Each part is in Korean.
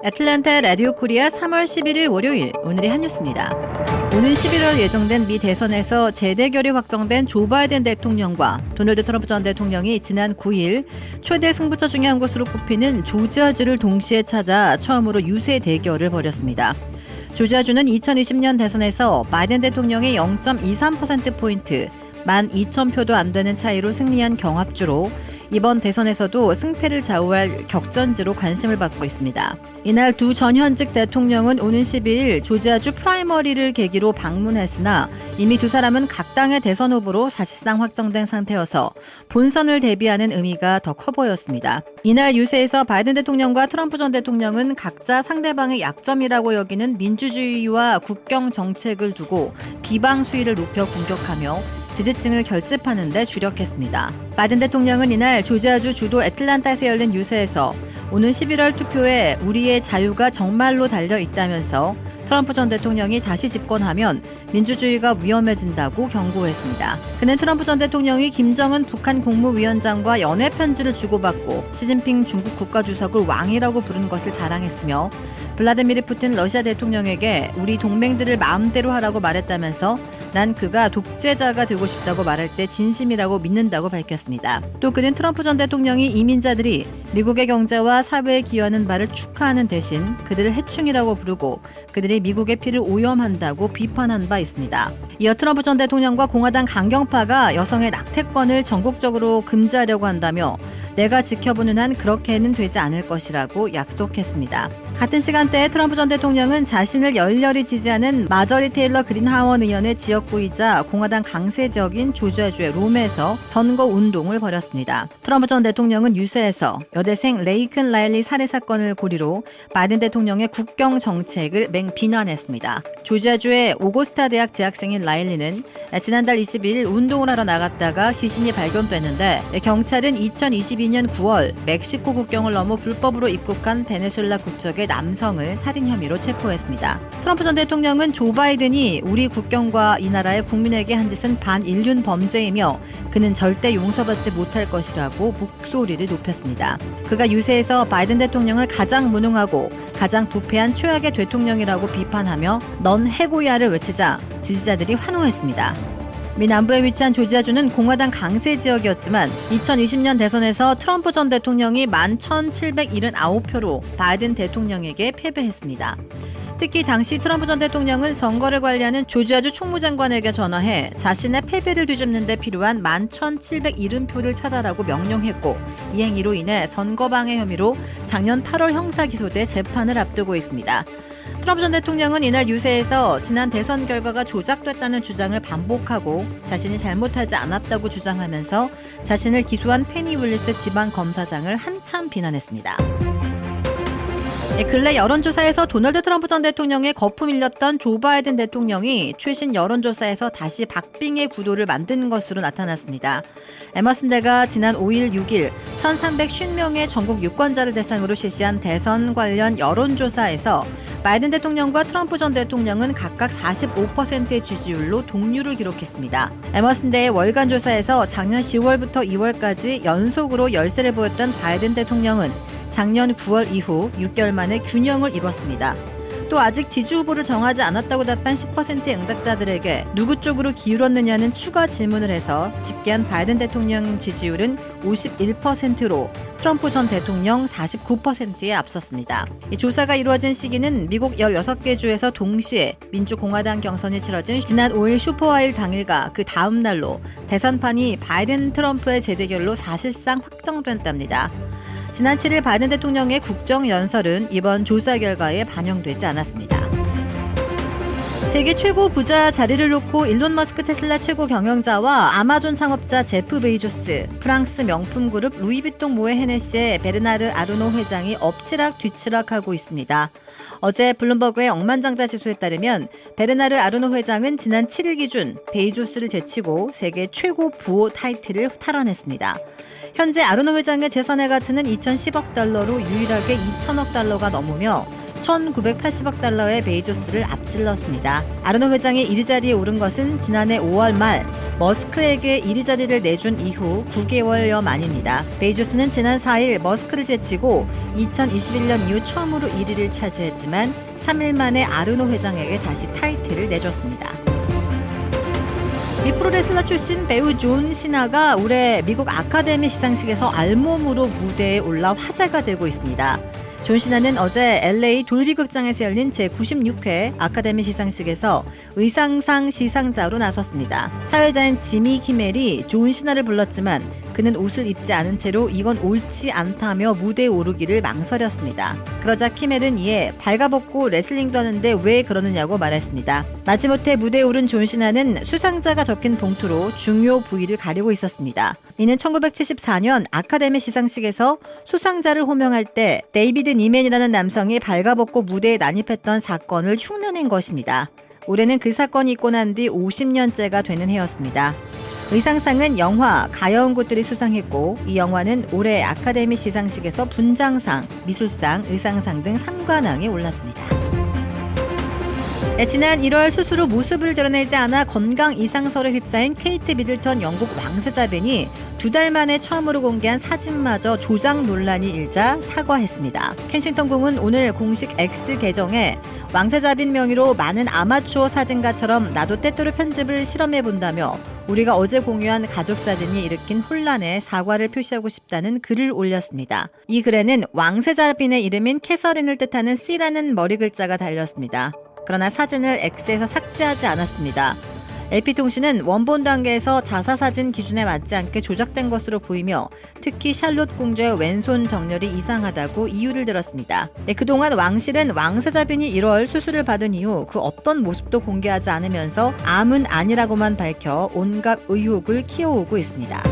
애틀랜타 라디오 코리아 3월 11일 월요일, 오늘의 한 뉴스입니다. 오는 11월 예정된 미 대선에서 재대결이 확정된 조 바이든 대통령과 도널드 트럼프 전 대통령이 지난 9일 최대 승부처 중의 한 곳으로 꼽히는 조지아주를 동시에 찾아 처음으로 유세 대결을 벌였습니다. 조지아주는 2020년 대선에서 바이든 대통령이 0.23%포인트, 12,000표도 안 되는 차이로 승리한 경합주로 이번 대선에서도 승패를 좌우할 격전지로 관심을 받고 있습니다. 이날 두 전현직 대통령은 오는 12일 조지아주 프라이머리를 계기로 방문했으나 이미 두 사람은 각 당의 대선 후보로 사실상 확정된 상태여서 본선을 대비하는 의미가 더 커 보였습니다. 이날 유세에서 바이든 대통령과 트럼프 전 대통령은 각자 상대방의 약점이라고 여기는 민주주의와 국경 정책을 두고 비방 수위를 높여 공격하며 지지층을 결집하는 데 주력했습니다. 바이든 대통령은 이날 조지아주 주도 애틀랜타에서 열린 유세에서 오는 11월 투표에 우리의 자유가 정말로 달려 있다면서 트럼프 전 대통령이 다시 집권하면 민주주의가 위험해진다고 경고했습니다. 그는 트럼프 전 대통령이 김정은 북한 국무위원장과 연애 편지를 주고받고 시진핑 중국 국가주석을 왕이라고 부른 것을 자랑했으며 블라디미르 푸틴 러시아 대통령에게 우리 동맹들을 마음대로 하라고 말했다면서 난 그가 독재자가 되고 싶다고 말할 때 진심이라고 믿는다고 밝혔습니다. 또 그는 트럼프 전 대통령이 이민자들이 미국의 경제와 사회에 기여하는 바를 축하하는 대신 그들을 해충이라고 부르고 그들이 미국의 피를 오염한다고 비판한 바 있습니다. 이어 트럼프 전 대통령과 공화당 강경파가 여성의 낙태권을 전국적으로 금지하려고 한다며 내가 지켜보는 한 그렇게는 되지 않을 것이라고 약속했습니다. 같은 시간대에 트럼프 전 대통령은 자신을 열렬히 지지하는 마저리 테일러 그린하원 의원의 지역구이자 공화당 강세 지역인 조지아주의 롬에서 선거 운동을 벌였습니다. 트럼프 전 대통령은 유세에서 여대생 레이큰 라일리 살해 사건을 고리로 바이든 대통령의 국경 정책을 맹비난했습니다. 조지아주의 오거스타 대학 재학생인 라일리는 지난달 22일 운동을 하러 나갔다가 시신이 발견됐는데 경찰은 2022년 9월 멕시코 국경을 넘어 불법으로 입국한 베네수엘라 국적의 남성을 살인 혐의로 체포했습니다. 트럼프 전 대통령은 조 바이든이 우리 국경과 이 나라의 국민에게 한 짓은 반인륜 범죄이며 그는 절대 용서받지 못할 것이라고 목소리를 높였습니다. 그가 유세에서 바이든 대통령을 가장 무능하고 가장 부패한 최악의 대통령이라고 비판하며 넌 해고야를 외치자 지지자들이 환호했습니다. 미 남부에 위치한 조지아주는 공화당 강세 지역이었지만 2020년 대선에서 트럼프 전 대통령이 11,779표로 바이든 대통령에게 패배했습니다. 특히 당시 트럼프 전 대통령은 선거를 관리하는 조지아주 총무장관에게 전화해 자신의 패배를 뒤집는 데 필요한 11,770표를 찾아라고 명령했고 이 행위로 인해 선거방해 혐의로 작년 8월 형사기소돼 재판을 앞두고 있습니다. 트럼프 전 대통령은 이날 유세에서 지난 대선 결과가 조작됐다는 주장을 반복하고 자신이 잘못하지 않았다고 주장하면서 자신을 기소한 페니 윌리스 지방검사장을 한참 비난했습니다. 근래 여론조사에서 도널드 트럼프 전 대통령의 거품 일렸던 조 바이든 대통령이 최신 여론조사에서 다시 박빙의 구도를 만든 것으로 나타났습니다. 에머슨대가 지난 5일, 6일 1,350명의 전국 유권자를 대상으로 실시한 대선 관련 여론조사에서 바이든 대통령과 트럼프 전 대통령은 각각 45%의 지지율로 동률을 기록했습니다. 에머슨대의 월간 조사에서 작년 10월부터 2월까지 연속으로 열세를 보였던 바이든 대통령은 작년 9월 이후 6개월 만에 균형을 이뤘습니다. 또 아직 지지 후보를 정하지 않았다고 답한 10%의 응답자들에게 누구 쪽으로 기울었느냐는 추가 질문을 해서 집계한 바이든 대통령 지지율은 51%로 트럼프 전 대통령 49%에 앞섰습니다. 이 조사가 이루어진 시기는 미국 16개 주에서 동시에 민주공화당 경선이 치러진 지난 5일 슈퍼와일 당일과 그 다음 날로 대선판이 바이든 트럼프의 재대결로 사실상 확정됐답니다. 지난 7일 바이든 대통령의 국정연설은 이번 조사 결과에 반영되지 않았습니다. 세계 최고 부자 자리를 놓고 일론 머스크 테슬라 최고 경영자와 아마존 창업자 제프 베이조스, 프랑스 명품 그룹 루이비통 모에 헤네시의 베르나르 아르노 회장이 엎치락 뒤치락하고 있습니다. 어제 블룸버그의 억만장자 지수에 따르면 베르나르 아르노 회장은 지난 7일 기준 베이조스를 제치고 세계 최고 부호 타이틀을 탈환했습니다. 현재 아르노 회장의 재산의 가치는 2,010억 달러로 유일하게 2,000억 달러가 넘으며 $1,980억 달러의 베이조스를 앞질렀습니다. 아르노 회장이 1위 자리에 오른 것은 지난해 5월 말 머스크에게 1위 자리를 내준 이후 9개월여 만입니다. 베이조스는 지난 4일 머스크를 제치고 2021년 이후 처음으로 1위를 차지했지만 3일 만에 아르노 회장에게 다시 타이틀을 내줬습니다. 미 프로레슬러 출신 배우 존 시나가 올해 미국 아카데미 시상식에서 알몸으로 무대에 올라 화제가 되고 있습니다. 존 시나는 어제 LA 돌비 극장에서 열린 제96회 아카데미 시상식에서 의상상 시상자로 나섰습니다. 사회자인 지미 키멜이 존 시나를 불렀지만 그는 옷을 입지 않은 채로 이건 옳지 않다며 무대에 오르기를 망설였습니다. 그러자 키멜은 이에 발가벗고 레슬링도 하는데 왜 그러느냐고 말했습니다. 마지못해 무대에 오른 존 시나는 수상자가 적힌 봉투로 중요 부위를 가리고 있었습니다. 이는 1974년 아카데미 시상식에서 수상자를 호명할 때 데이비드 니맨이라는 남성이 발가벗고 무대에 난입했던 사건을 흉내낸 것입니다. 올해는 그 사건이 있고 난 뒤 50년째가 되는 해였습니다. 의상상은 영화, 가여운 곳들이 수상했고 이 영화는 올해 아카데미 시상식에서 분장상, 미술상, 의상상 등 3관왕에 올랐습니다. 지난 1월 스스로 모습을 드러내지 않아 건강 이상설에 휩싸인 케이트 미들턴 영국 왕세자빈이 2달 만에 처음으로 공개한 사진마저 조작 논란이 일자 사과했습니다. 켄싱턴 궁은 오늘 공식 X 계정에 왕세자빈 명의로 많은 아마추어 사진가처럼 나도 때때로 편집을 실험해본다며 우리가 어제 공유한 가족사진이 일으킨 혼란에 사과를 표시하고 싶다는 글을 올렸습니다. 이 글에는 왕세자빈의 이름인 캐서린을 뜻하는 C라는 머리 글자가 달렸습니다. 그러나 사진을 X에서 삭제하지 않았습니다. AP통신은 원본 단계에서 자사사진 기준에 맞지 않게 조작된 것으로 보이며 특히 샬롯 공주의 왼손 정렬이 이상하다고 이유를 들었습니다. 그동안 왕실은 왕세자빈이 1월 수술을 받은 이후 그 어떤 모습도 공개하지 않으면서 암은 아니라고만 밝혀 온갖 의혹을 키워오고 있습니다.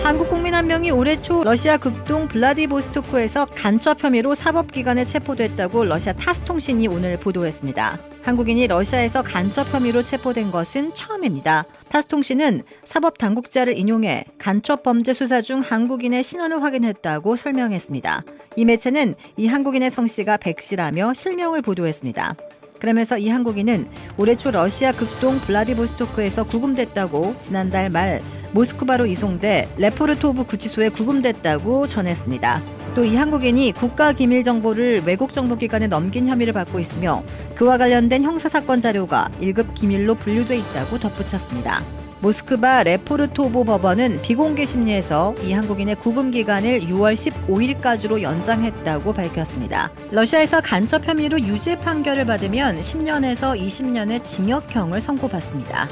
한국 국민 한 명이 올해 초 러시아 극동 블라디보스토크에서 간첩 혐의로 사법기관에 체포됐다고 러시아 타스 통신이 오늘 보도했습니다. 한국인이 러시아에서 간첩 혐의로 체포된 것은 처음입니다. 타스 통신은 사법당국자를 인용해 간첩 범죄 수사 중 한국인의 신원을 확인했다고 설명했습니다. 이 매체는 이 한국인의 성씨가 백씨라며 실명을 보도했습니다. 그러면서 이 한국인은 올해 초 러시아 극동 블라디보스토크에서 구금됐다고 지난달 말 모스크바로 이송돼 레포르토브 구치소에 구금됐다고 전했습니다. 또 이 한국인이 국가기밀 정보를 외국 정보기관에 넘긴 혐의를 받고 있으며 그와 관련된 형사사건 자료가 1급 기밀로 분류돼 있다고 덧붙였습니다. 모스크바 레포르토브 법원은 비공개 심리에서 이 한국인의 구금 기간을 6월 15일까지로 연장했다고 밝혔습니다. 러시아에서 간첩 혐의로 유죄 판결을 받으면 10년에서 20년의 징역형을 선고받습니다.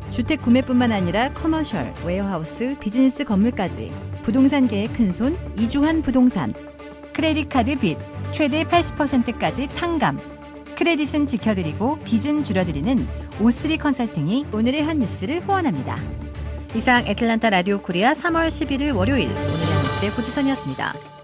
주택 구매뿐만 아니라 커머셜, 웨어하우스, 비즈니스 건물까지 부동산계의 큰손 이주환 부동산. 크레딧 카드 빚 최대 80%까지 탕감. 크레딧은 지켜드리고 빚은 줄여드리는 O3 컨설팅이 오늘의 한 뉴스를 후원합니다. 이상 애틀란타 라디오 코리아 3월 11일 월요일 오늘의 한 뉴스의 고지선이었습니다.